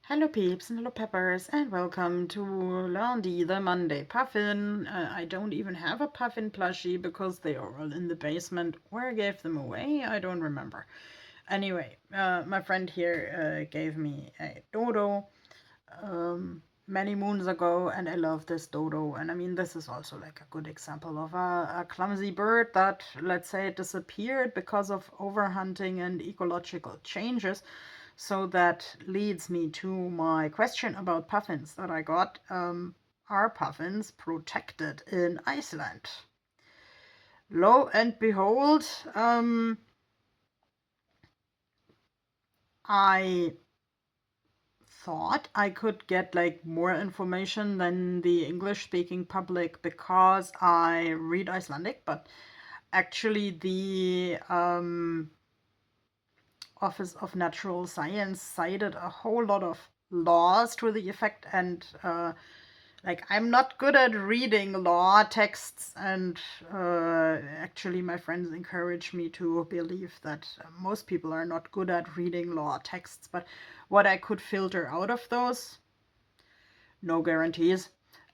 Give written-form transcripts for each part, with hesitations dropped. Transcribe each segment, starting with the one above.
Hello peeps and hello peppers and welcome to Lundi the Monday Puffin. I don't even have a Puffin plushie because they are all in the basement. Where I gave them away, I don't remember. Anyway, my friend here gave me a dodo many moons ago, and I love this dodo. And I mean, this is also like a good example of a clumsy bird that, let's say, disappeared because of overhunting and ecological changes. So that leads me to my question about puffins that I got. Are puffins protected in Iceland? Lo and behold, I thought I could get like more information than the English speaking public because I read Icelandic, but actually the Office of Natural Science cited a whole lot of laws to the effect, and like I'm not good at reading law texts, and actually my friends encourage me to believe that most people are not good at reading law texts. But what I could filter out of those, no guarantees,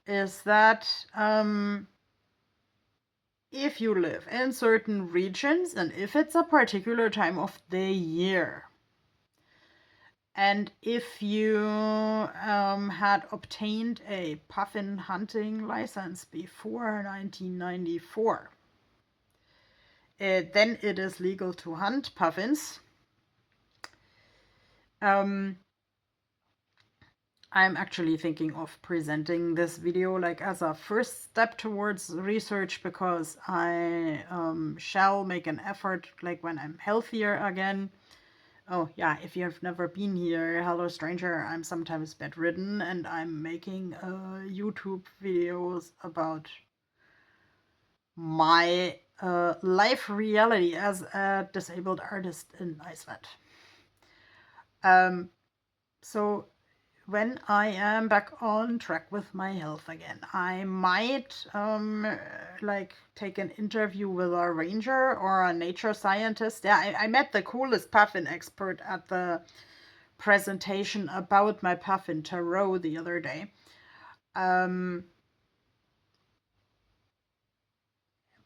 is that if you live in certain regions and if it's a particular time of the year, and if you had obtained a puffin hunting license before 1994, then it is legal to hunt puffins. I'm actually thinking of presenting this video like as a first step towards research, because I shall make an effort like when I'm healthier again. Oh yeah, if you have never been here, hello stranger, I'm sometimes bedridden and I'm making YouTube videos about my life reality as a disabled artist in Iceland. So when I am back on track with my health again, I might like take an interview with a ranger or a nature scientist. Yeah, I met the coolest puffin expert at the presentation about my puffin tarot the other day.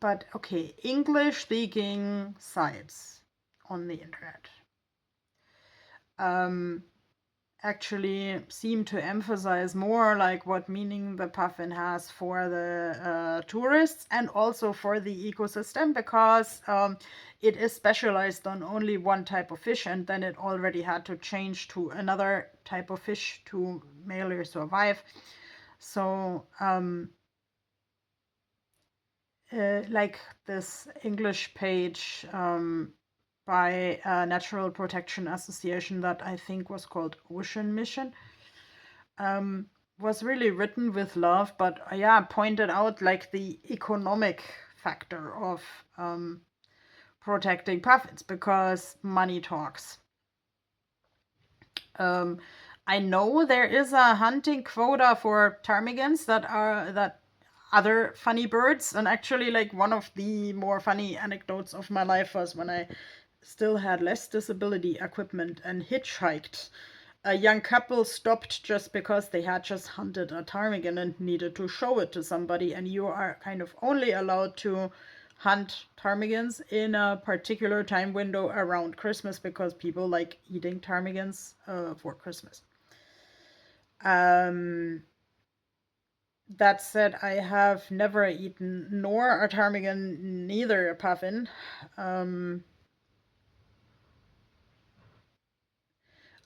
But okay, English speaking sites on the internet actually seem to emphasize more like what meaning the puffin has for the tourists and also for the ecosystem, because it is specialized on only one type of fish, and then it already had to change to another type of fish to mainly survive. So like this English page by a Natural Protection Association that I think was called Ocean Mission, was really written with love, but yeah, pointed out like the economic factor of protecting puffins, because money talks. I know there is a hunting quota for ptarmigans that other funny birds, and actually like one of the more funny anecdotes of my life was when I still had less disability equipment and hitchhiked. A young couple stopped just because they had just hunted a ptarmigan and needed to show it to somebody, and you are kind of only allowed to hunt ptarmigans in a particular time window around Christmas because people like eating ptarmigans for Christmas. That said, I have never eaten nor a ptarmigan, neither a puffin.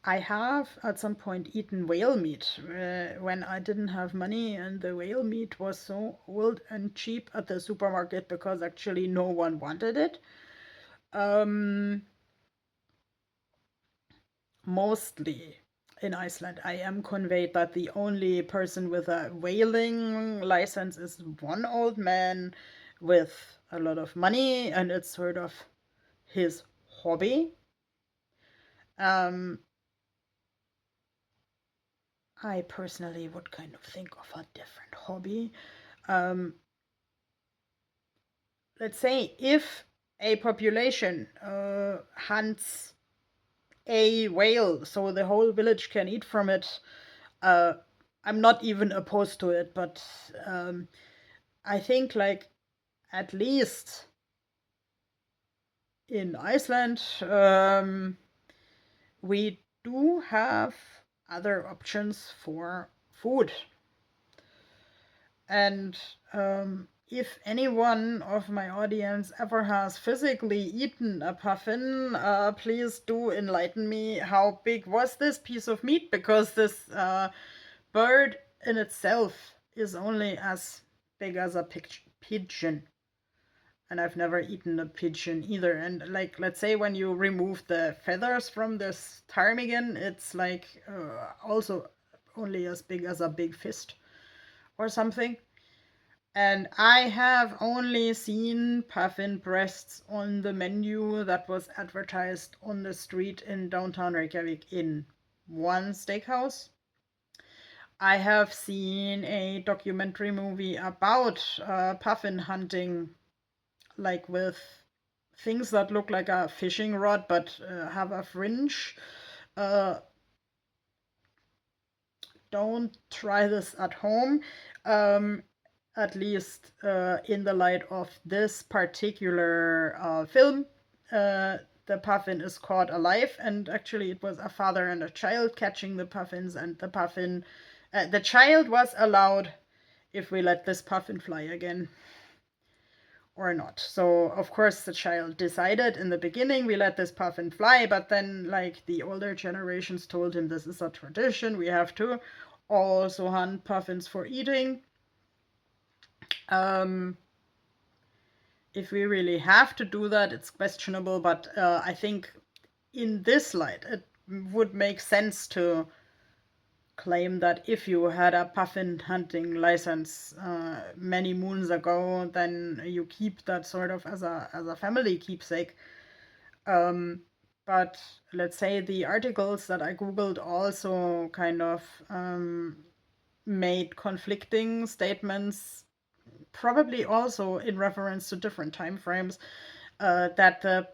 I have at some point eaten whale meat when I didn't have money, and the whale meat was so old and cheap at the supermarket because actually no one wanted it. Mostly in Iceland, I am conveyed that the only person with a whaling license is one old man with a lot of money, and it's sort of his hobby. I personally would kind of think of a different hobby. Let's say if a population hunts a whale so the whole village can eat from it, I'm not even opposed to it, but I think like at least in Iceland, we do have other options for food. And if anyone of my audience ever has physically eaten a puffin, please do enlighten me. How big was this piece of meat? Because this bird in itself is only as big as a pigeon. And I've never eaten a pigeon either. And like, let's say when you remove the feathers from this ptarmigan, it's like also only as big as a big fist or something. And I have only seen puffin breasts on the menu that was advertised on the street in downtown Reykjavik in one steakhouse. I have seen a documentary movie about puffin hunting, like with things that look like a fishing rod but have a fringe. Don't try this at home. At least in the light of this particular film. The puffin is caught alive, and actually it was a father and a child catching the puffins, and the child was allowed if we let this puffin fly again or not. So of course the child decided in the beginning we let this puffin fly, but then like the older generations told him this is a tradition, we have to also hunt puffins for eating. If we really have to do that, it's questionable, but I think in this light it would make sense to claim that if you had a puffin hunting license many moons ago, then you keep that sort of as a family keepsake. But let's say the articles that I googled also kind of made conflicting statements, probably also in reference to different time frames, that the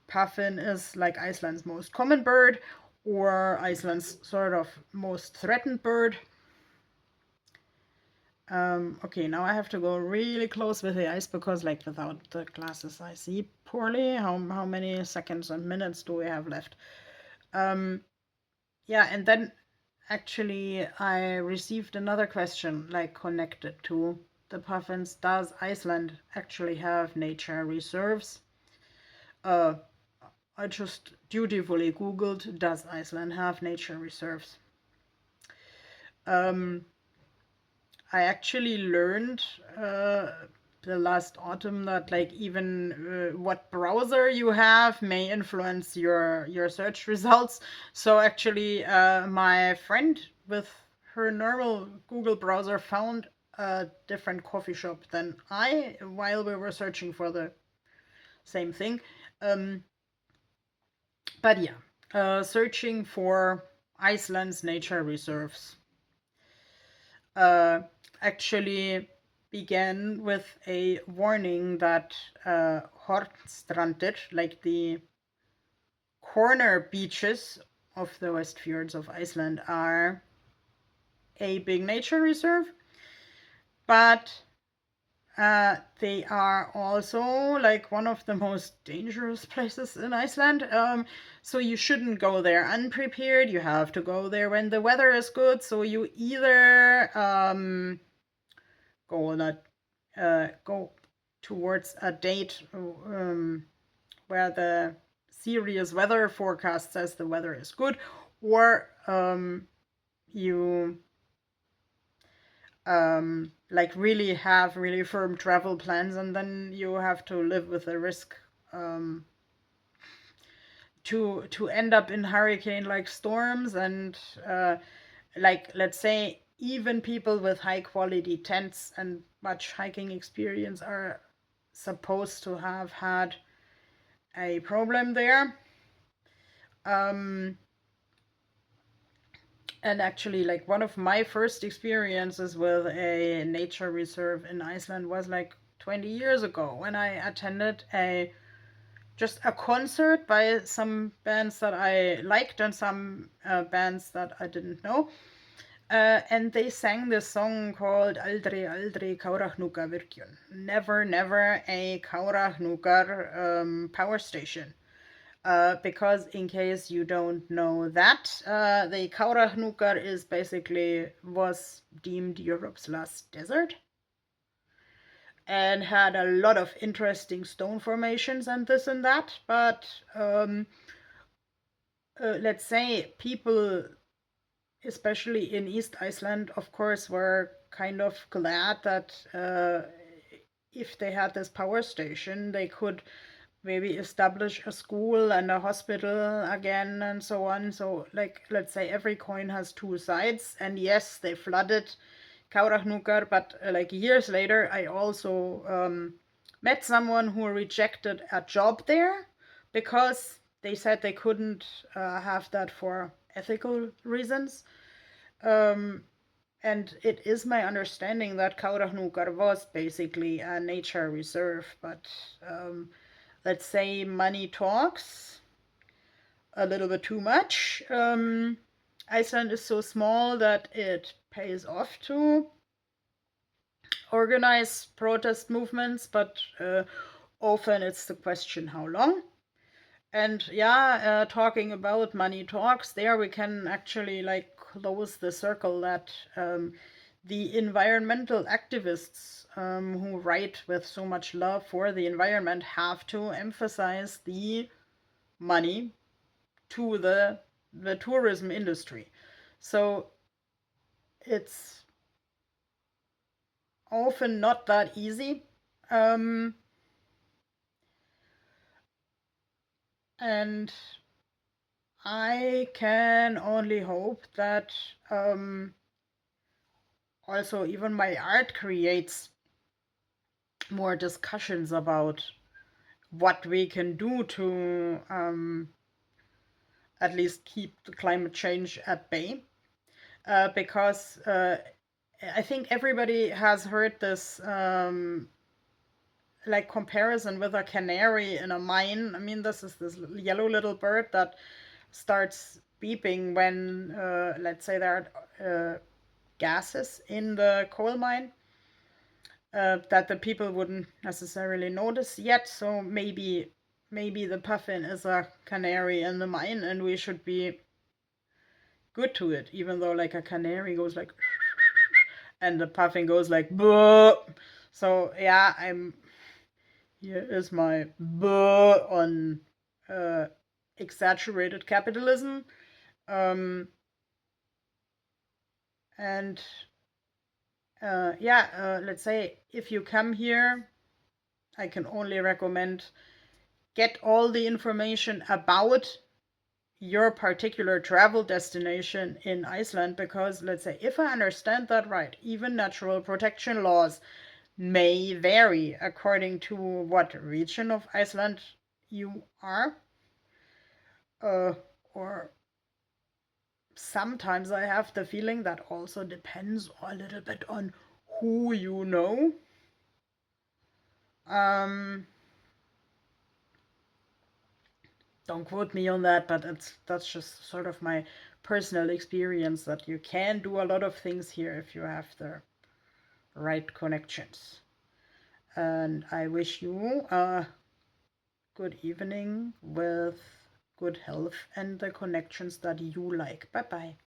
puffin is like Iceland's most common bird or Iceland's sort of most threatened bird. Okay, now I have to go really close with the ice because like without the glasses I see poorly. How many seconds and minutes do we have left? Yeah, and then actually I received another question like connected to the puffins. Does Iceland actually have nature reserves? I just dutifully googled, does Iceland have nature reserves? I actually learned the last autumn that like even what browser you have may influence your search results. So actually my friend with her normal Google browser found a different coffee shop than I while we were searching for the same thing. But yeah, searching for Iceland's nature reserves actually began with a warning that Hornstrandir, like the corner beaches of the West Fjords of Iceland, are a big nature reserve, but they are also like one of the most dangerous places in Iceland. So you shouldn't go there unprepared. You have to go there when the weather is good. So you either go towards a date where the serious weather forecast says the weather is good, or you like really have really firm travel plans, and then you have to live with the risk to end up in hurricane like storms. And like let's say even people with high quality tents and much hiking experience are supposed to have had a problem there. And actually, like one of my first experiences with a nature reserve in Iceland was like 20 years ago when I attended a just a concert by some bands that I liked and some bands that I didn't know. And they sang this song called Aldrei Aldrei Kaurahnúkar Virkjun. Never, never a Kaurahnúkar power station. Because in case you don't know that, the Kaurahnúkar is basically was deemed Europe's last desert and had a lot of interesting stone formations and this and that. But let's say people, especially in East Iceland, of course, were kind of glad that if they had this power station, they could maybe establish a school and a hospital again and so on. So, like, let's say every coin has two sides. And yes, they flooded Kaurahnúkar, but like years later, I also met someone who rejected a job there because they said they couldn't have that for ethical reasons. And it is my understanding that Kaurahnúkar was basically a nature reserve, but let's say money talks a little bit too much. Iceland is so small that it pays off to organize protest movements, but often it's the question how long. And yeah, talking about money talks, there we can actually like close the circle that the environmental activists who write with so much love for the environment have to emphasize the money to the tourism industry. So it's often not that easy. And I can only hope that also even my art creates more discussions about what we can do to at least keep the climate change at bay. Because I think everybody has heard this like comparison with a canary in a mine. I mean, this is this yellow little bird that starts beeping when, let's say, there are gases in the coal mine that the people wouldn't necessarily notice yet. So maybe the puffin is a canary in the mine, and we should be good to it, even though like a canary goes like, and the puffin goes like, buh. So yeah, here is my buh on exaggerated capitalism. And yeah, let's say if you come here, I can only recommend get all the information about your particular travel destination in Iceland, because let's say if I understand that right, even natural protection laws may vary according to what region of Iceland you are. Or sometimes I have the feeling that also depends a little bit on who you know. Don't quote me on that, but that's just sort of my personal experience that you can do a lot of things here if you have the right connections. And I wish you a good evening with good health and the connections that you like. Bye bye.